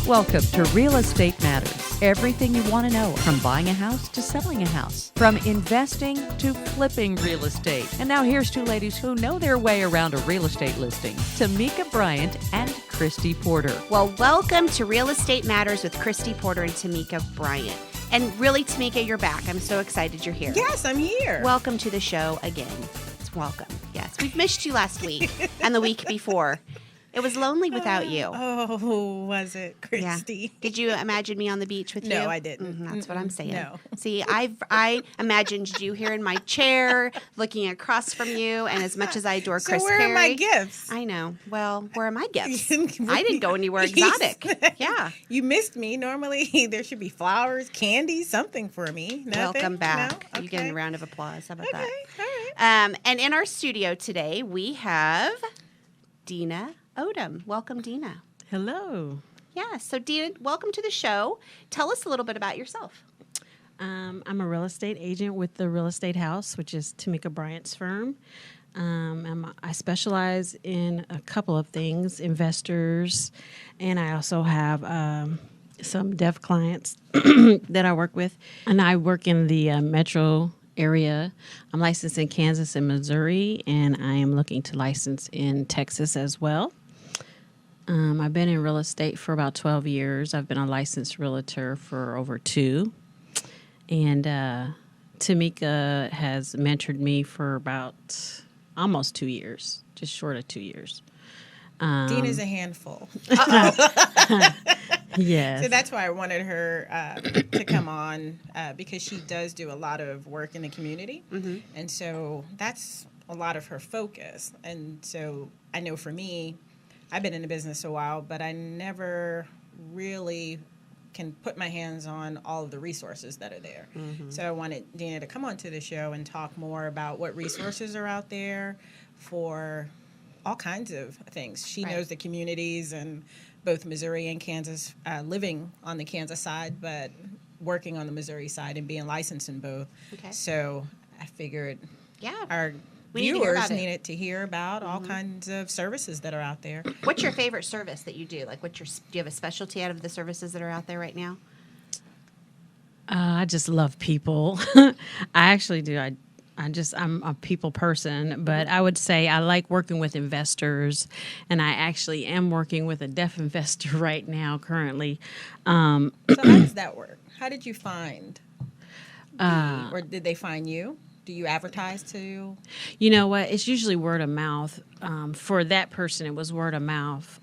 Welcome to Real Estate Matters. Everything you want to know from buying a house to selling a house, from investing to flipping real estate. And now here's two ladies who know their way around a real estate listing, Tamika Bryant and Christy Porter. Well, welcome to Real Estate Matters with Christy Porter and Tamika Bryant. And really, Tamika, you're back. I'm so excited you're here. Yes, I'm here. Welcome to the show again. It's welcome. Yes, we've missed you last week and the week before. It was lonely without you. Oh, was it, Christy? Yeah. Did you imagine me on the beach with you? No, I didn't. That's what I'm saying. No. See, I imagined you here in my chair, looking across from you, and as much as I adore Chris where Perry. are my gifts? I know. Well, where are my gifts? I didn't go anywhere exotic. Yeah. You missed me. Normally, there should be flowers, candy, something for me. Nothing? Welcome back. No? Okay. You get a round of applause. How about Okay, that? all right. And in our studio today, we have Dina Odom. Welcome, Dina. Hello. Yeah, so Dina, welcome to the show. Tell us a little bit about yourself. I'm a real estate agent with the Real Estate House, which is Tamika Bryant's firm. I specialize in a couple of things, investors, and I also have some deaf clients that I work with. And I work in the metro area. I'm licensed in Kansas and Missouri, and I am looking to license in Texas as well. I've been in real estate for about 12 years. I've been a licensed realtor for over 2. And Tamika has mentored me for about almost 2 years, just short of 2 years. Dina's a handful. Yes. So that's why I wanted her to come on because she does do a lot of work in the community. Mm-hmm. And so that's a lot of her focus. And so I know for me, I've been in the business a while, but I never really can put my hands on all of the resources that are there. Mm-hmm. So I wanted Dina to come onto the show and talk more about what resources are out there for all kinds of things. She knows the communities and both Missouri and Kansas, living on the Kansas side, but working on the Missouri side and being licensed in both. Okay. So I figured our viewers needed to hear about all kinds of services that are out there. What's your favorite service that you do? Like, do you have a specialty out of the services that are out there right now? I just love people. I actually do. I'm a people person, but I would say I like working with investors, and I actually am working with a deaf investor right now currently. So how does that work? How did you find, or did they find you? Do you advertise to? You know what? It's usually word of mouth. For that person, it was word of mouth.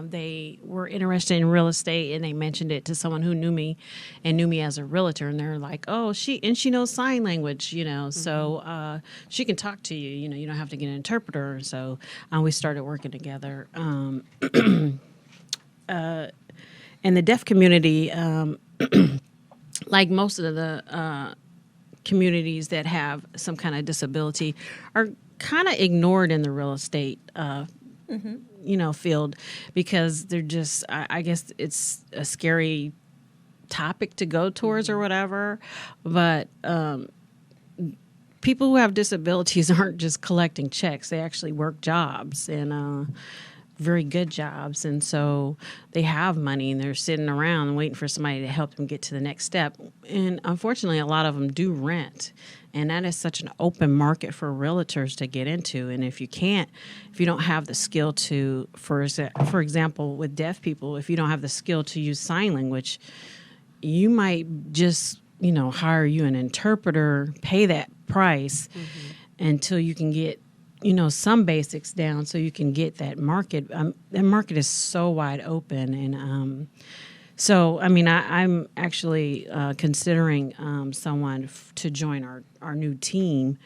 They were interested in real estate, and they mentioned it to someone who knew me and knew me as a realtor. And they're like, "Oh, she knows sign language, so she can talk to you. You don't have to get an interpreter." So we started working together. In the deaf community, like most of the communities that have some kind of disability are kind of ignored in the real estate field because they're just I guess it's a scary topic to go towards or whatever, but people who have disabilities aren't just collecting checks. They actually work jobs and very good jobs, and so they have money and they're sitting around waiting for somebody to help them get to the next step. And unfortunately, a lot of them do rent, and that is such an open market for realtors to get into. And if you don't have the skill to, for example, with deaf people, if you don't have the skill to use sign language, you might just hire you an interpreter, pay that price until you can get some basics down so you can get that market. That market is so wide open. And so, I'm actually considering someone to join our new team.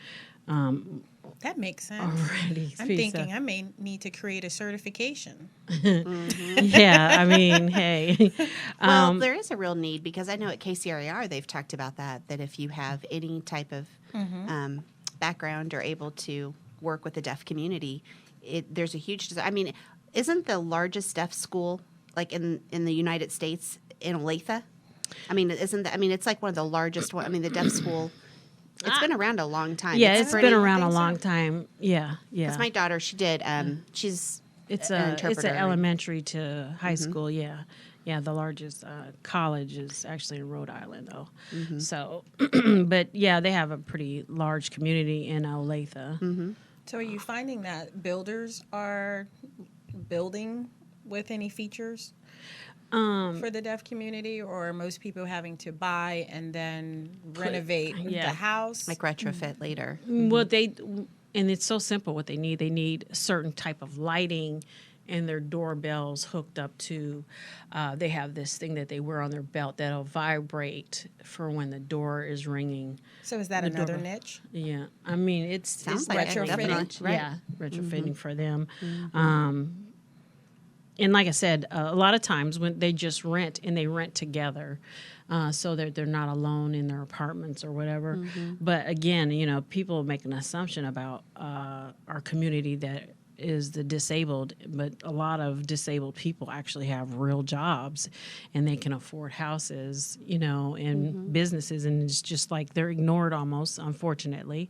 That makes sense. Already. I'm thinking I may need to create a certification. Yeah, hey. Well, there is a real need because I know at KCRAR they've talked about that if you have any type of background or able to work with the deaf community, there's a huge isn't the largest deaf school like in the United States in Olathe? It's like one of the largest the deaf school. It's been around a long time. Yeah, it's been around a long time. Yeah. Because my daughter, she did. She's It's an a interpreter. elementary to high school. Yeah. The largest college is actually in Rhode Island, though. So, but yeah, they have a pretty large community in Olathe. So are you finding that builders are building with any features for the deaf community, or are most people having to buy and then renovate the house? Like retrofit later. Well, and it's so simple what they need. They need a certain type of lighting and their doorbells hooked up to, they have this thing that they wear on their belt that'll vibrate for when the door is ringing. So is that another niche? Yeah. I mean, it's Sounds like retrofitting. definitely, right. Yeah, retrofitting for them. And like I said, a lot of times when they just rent and they rent together, so they're not alone in their apartments or whatever. But again, people make an assumption about our community that is the disabled, but a lot of disabled people actually have real jobs and they can afford houses, and businesses, and it's just like they're ignored almost, unfortunately.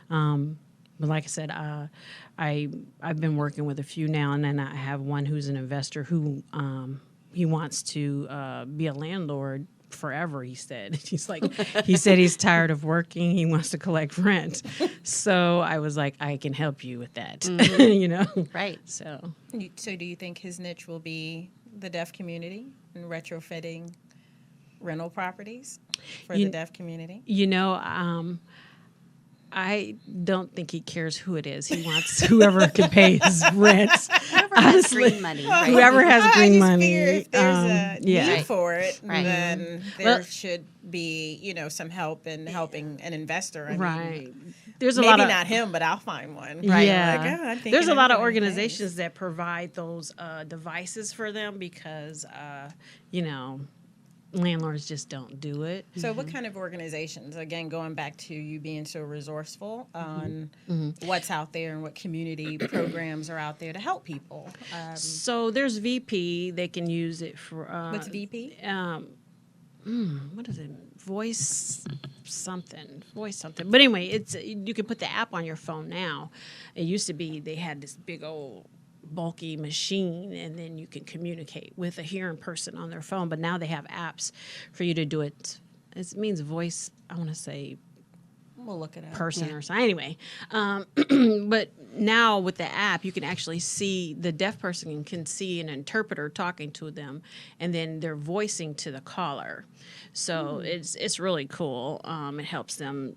But like I said, I've been working with a few now, and then I have one who's an investor who he wants to be a landlord forever. He said he's tired of working. He wants to collect rent. So I was like, I can help you with that. Right. So do you think his niche will be the deaf community and retrofitting rental properties for the deaf community? I don't think he cares who it is. He wants whoever can pay his rent. Whoever has green money. Right? Whoever has green money. If there's a need for it, Right. then there should be, some help in helping an investor. I mean, there's a maybe lot of, not him, but I'll find one. Right. Yeah. Yeah. I'm thinking there's a lot of everybody organizations that provide those devices for them because, landlords just don't do it. So what kind of organizations, again, going back to you being so resourceful on what's out there and what community programs are out there to help people? So there's VP. They can use it for... What's VP? What is it? Voice something. But anyway, you can put the app on your phone now. It used to be they had this big old bulky machine, and then you can communicate with a hearing person on their phone. But now they have apps for you to do it. It means voice. I want to say We'll look it up. person or something. Anyway, but now with the app, you can actually see the deaf person can see an interpreter talking to them, and then they're voicing to the caller. So it's really cool. It helps them,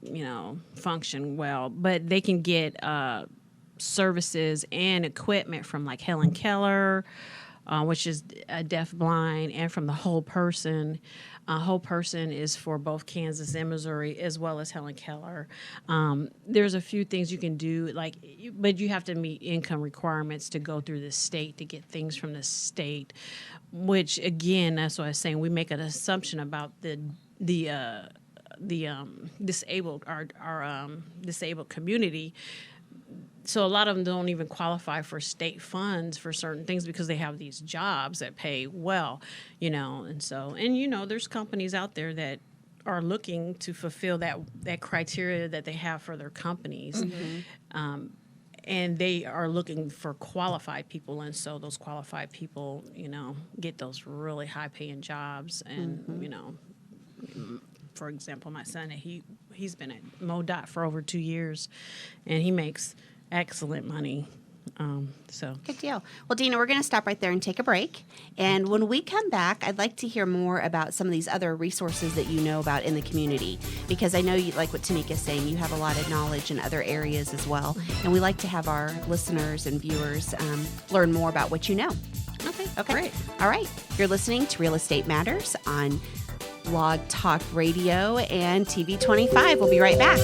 function well. But they can get services and equipment from like Helen Keller, which is deaf blind, and from the Whole Person. Whole Person is for both Kansas and Missouri, as well as Helen Keller. There's a few things you can do, but you have to meet income requirements to go through the state to get things from the state. Which again, that's what I was saying. We make an assumption about the disabled, our disabled community. So a lot of them don't even qualify for state funds for certain things because they have these jobs that pay well, and there's companies out there that are looking to fulfill that criteria that they have for their companies. And they are looking for qualified people, and so those qualified people, get those really high-paying jobs. And for example, my son, he's been at MoDOT for over 2 years, and he makes excellent money. Good deal. Well, Dina, we're going to stop right there and take a break. And when we come back, I'd like to hear more about some of these other resources that you know about in the community, because I know you, like what Tamika's saying, you have a lot of knowledge in other areas as well. And we like to have our listeners and viewers learn more about what you know. Okay, Great. All right. You're listening to Real Estate Matters on Blog Talk Radio and TV25. We'll be right back.